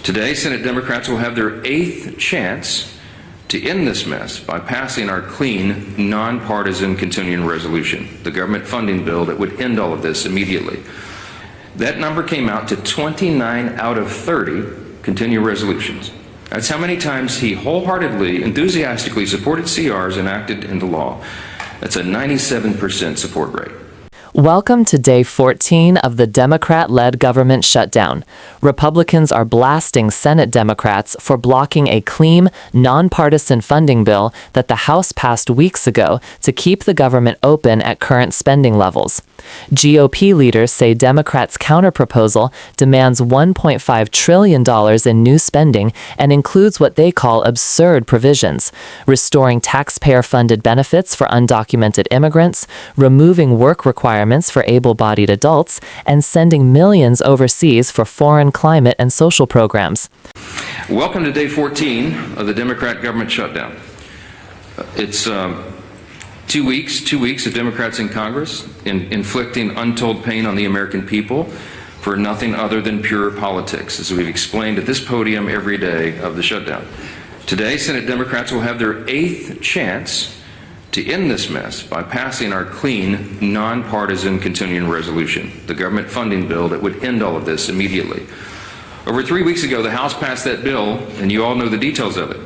Today, Senate Democrats will have their 8th chance to end this mess by passing our clean, nonpartisan continuing resolution, the government funding bill that would end all of this immediately. That number came out to 29 out of 30 continuing resolutions. That's how many times he wholeheartedly, enthusiastically supported CRs enacted into law. That's a 97% support rate. Welcome to day 14 of the Democrat-led government shutdown. Republicans are blasting Senate Democrats for blocking a clean, nonpartisan funding bill that the House passed weeks ago to keep the government open at current spending levels. GOP leaders say Democrats' counterproposal demands $1.5 trillion in new spending and includes what they call absurd provisions, restoring taxpayer-funded benefits for undocumented immigrants, removing work requirements for able-bodied adults, and sending millions overseas for foreign climate and social programs. Welcome to day 14 of the Democrat government shutdown. It's 2 weeks of Democrats in Congress inflicting untold pain on the American people for nothing other than pure politics, as we've explained at this podium every day of the shutdown. Today, Senate Democrats will have their 8th chance to end this mess by passing our clean, nonpartisan continuing resolution, the government funding bill that would end all of this immediately. Over 3 weeks ago, the House passed that bill, and you all know the details of it.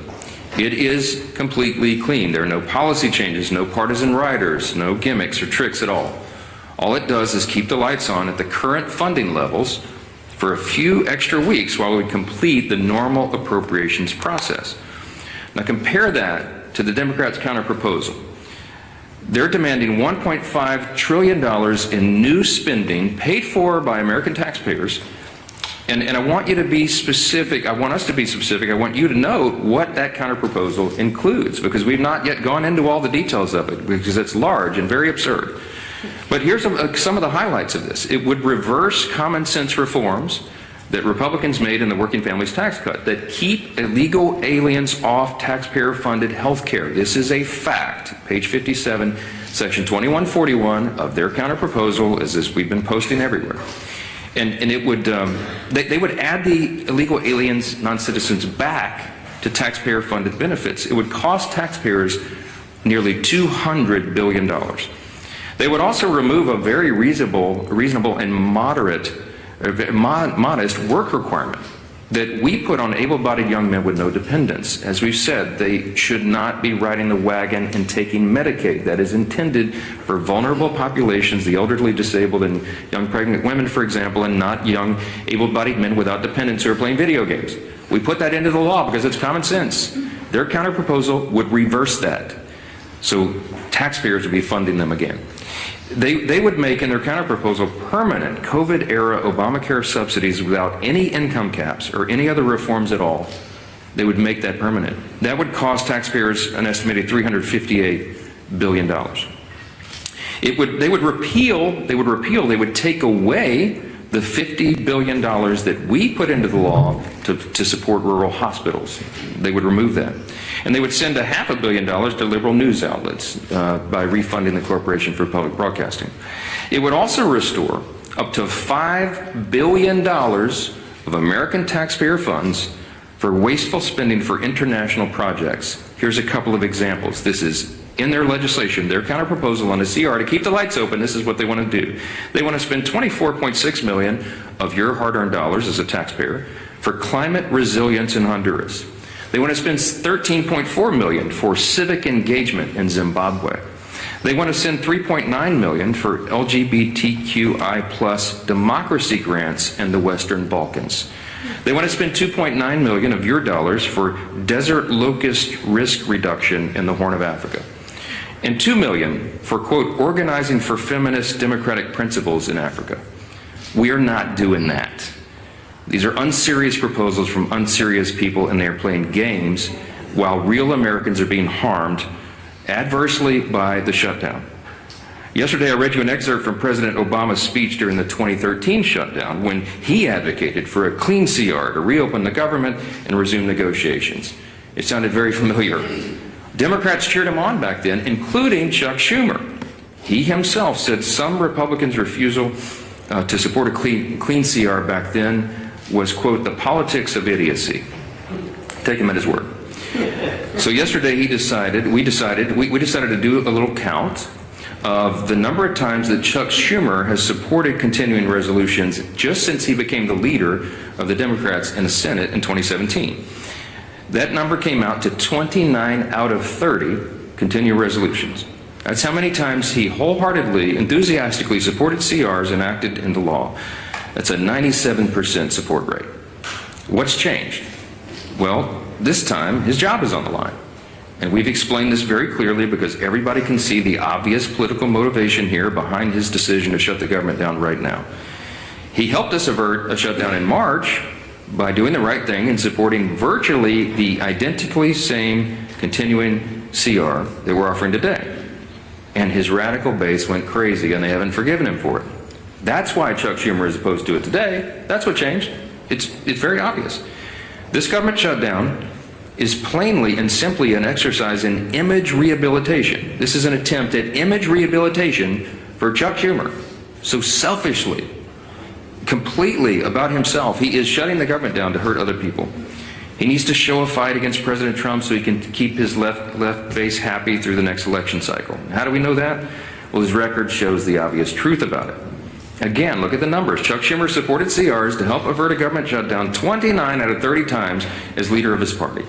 It is completely clean. There are no policy changes, no partisan riders, no gimmicks or tricks at all. All it does is keep the lights on at the current funding levels for a few extra weeks while we complete the normal appropriations process. Now compare that to the Democrats' counterproposal. They're demanding $1.5 trillion in new spending paid for by American taxpayers. And I want you to be specific. I want us to be specific. I want you to know what that counterproposal includes, because we've not yet gone into all the details of it, because it's large and very absurd. But here's some of the highlights of this. It would reverse common sense reforms that Republicans made in the Working Families Tax Cut that keep illegal aliens off taxpayer-funded health care. This is a fact. Page 57, section 2141 of their counterproposal, as we've been posting everywhere. And it would, they would add the illegal aliens, non-citizens, back to taxpayer-funded benefits. It would cost taxpayers nearly $200 billion. They would also remove a very reasonable and modest work requirement that we put on able-bodied young men with no dependents. As we've said, they should not be riding the wagon and taking Medicaid. That is intended for vulnerable populations, the elderly, disabled, and young pregnant women, for example, and not young able-bodied men without dependents who are playing video games. We put that into the law because it's common sense. Their counterproposal would reverse that, so taxpayers would be funding them again. They would make in their counterproposal permanent COVID-era Obamacare subsidies without any income caps or any other reforms at all. They would make that permanent. That would cost taxpayers an estimated $358 billion. They would take away the $50 billion that we put into the law to support rural hospitals. They would remove that. And they would send $500 million to liberal news outlets by refunding the Corporation for Public Broadcasting. It would also restore up to $5 billion of American taxpayer funds for wasteful spending for international projects. Here's a couple of examples. This is in their legislation, their counterproposal on a CR to keep the lights open. This is what they want to do. They want to spend $24.6 million of your hard-earned dollars as a taxpayer for climate resilience in Honduras. They want to spend $13.4 million for civic engagement in Zimbabwe. They want to send $3.9 million for LGBTQI+ democracy grants in the Western Balkans. They want to spend $2.9 million of your dollars for desert locust risk reduction in the Horn of Africa. And $2 million for, quote, organizing for feminist democratic principles in Africa. We are not doing that. These are unserious proposals from unserious people, and they are playing games while real Americans are being harmed adversely by the shutdown. Yesterday, I read you an excerpt from President Obama's speech during the 2013 shutdown when he advocated for a clean CR to reopen the government and resume negotiations. It sounded very familiar. Democrats cheered him on back then, including Chuck Schumer. He himself said some Republicans' refusal to support a clean CR back then was, quote, the politics of idiocy. Take him at his word. So yesterday we decided to do a little count of the number of times that Chuck Schumer has supported continuing resolutions just since he became the leader of the Democrats in the Senate in 2017. That number came out to 29 out of 30 continuing resolutions. That's how many times he wholeheartedly, enthusiastically supported CRs enacted into law. That's a 97% support rate. What's changed? Well, this time his job is on the line. And we've explained this very clearly because everybody can see the obvious political motivation here behind his decision to shut the government down right now. He helped us avert a shutdown in March by doing the right thing and supporting virtually the identically same continuing CR that we're offering today. And his radical base went crazy and they haven't forgiven him for it. That's why Chuck Schumer is opposed to it today. That's what changed. It's very obvious. This government shutdown is plainly and simply an exercise in image rehabilitation. This is an attempt at image rehabilitation for Chuck Schumer. So selfishly, completely about himself, he is shutting the government down to hurt other people. He needs to show a fight against President Trump so he can keep his left base happy through the next election cycle. How do we know that? Well, his record shows the obvious truth about it. Again, look at the numbers. Chuck Schumer supported CRs to help avert a government shutdown 29 out of 30 times as leader of his party.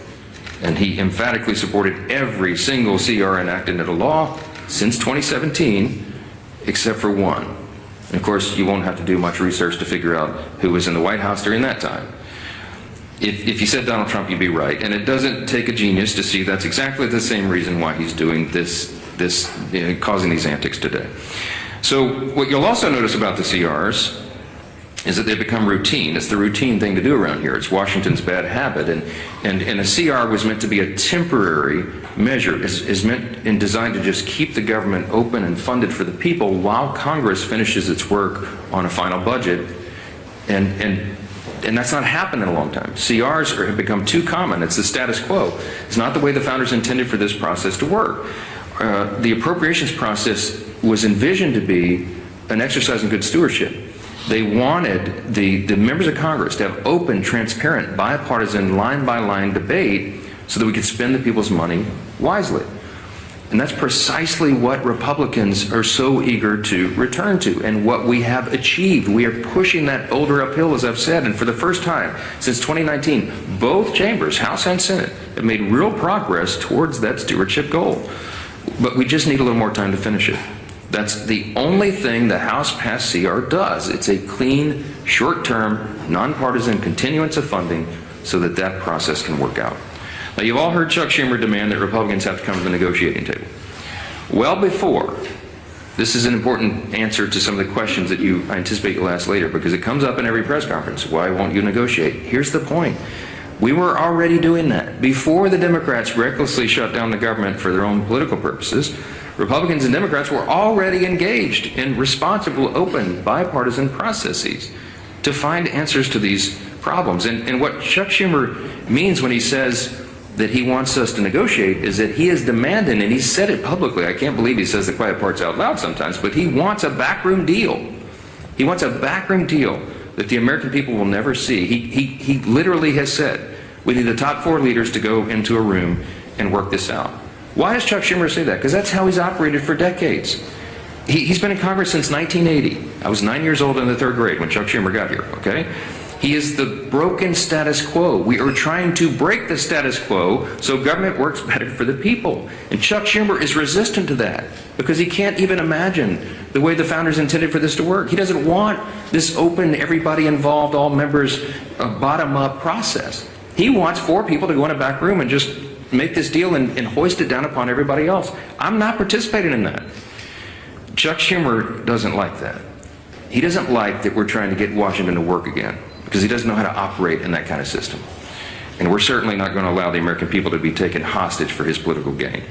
And he emphatically supported every single CR enacted into law since 2017, except for one. And of course, you won't have to do much research to figure out who was in the White House during that time. If you said Donald Trump, you'd be right. And it doesn't take a genius to see that's exactly the same reason why he's doing causing these antics today. So what you'll also notice about the CRs is that they become routine. It's the routine thing to do around here. It's Washington's bad habit. And a CR was meant to be a temporary measure. Is meant and designed to just keep the government open and funded for the people while Congress finishes its work on a final budget. And that's not happened in a long time. CRs have become too common. It's the status quo. It's not the way the founders intended for this process to work. The appropriations process was envisioned to be an exercise in good stewardship. They wanted the members of Congress to have open, transparent, bipartisan, line-by-line debate so that we could spend the people's money wisely. And that's precisely what Republicans are so eager to return to and what we have achieved. We are pushing that boulder uphill, as I've said, and for the first time since 2019, both chambers, House and Senate, have made real progress towards that stewardship goal. But we just need a little more time to finish it. That's the only thing the House passed CR does. It's a clean, short-term, nonpartisan continuance of funding so that that process can work out. Now, you've all heard Chuck Schumer demand that Republicans have to come to the negotiating table. Well before, this is an important answer to some of the questions that I anticipate you'll ask later because it comes up in every press conference. Why won't you negotiate? Here's the point. We were already doing that. Before the Democrats recklessly shut down the government for their own political purposes, Republicans and Democrats were already engaged in responsible, open, bipartisan processes to find answers to these problems. And what Chuck Schumer means when he says that he wants us to negotiate is that he is demanding, and he said it publicly, I can't believe he says the quiet parts out loud sometimes, but he wants a backroom deal. He wants a backroom deal that the American people will never see. He literally has said, we need the top 4 leaders to go into a room and work this out. Why does Chuck Schumer say that? Because that's how he's operated for decades. He's been in Congress since 1980. I was 9 years old in the 3rd grade when Chuck Schumer got here, okay? He is the broken status quo. We are trying to break the status quo so government works better for the people. And Chuck Schumer is resistant to that because he can't even imagine the way the founders intended for this to work. He doesn't want this open, everybody involved, all members, bottom-up process. He wants 4 people to go in a back room and just make this deal and hoist it down upon everybody else. I'm not participating in that. Chuck Schumer doesn't like that. He doesn't like that we're trying to get Washington to work again because he doesn't know how to operate in that kind of system. And we're certainly not going to allow the American people to be taken hostage for his political gain.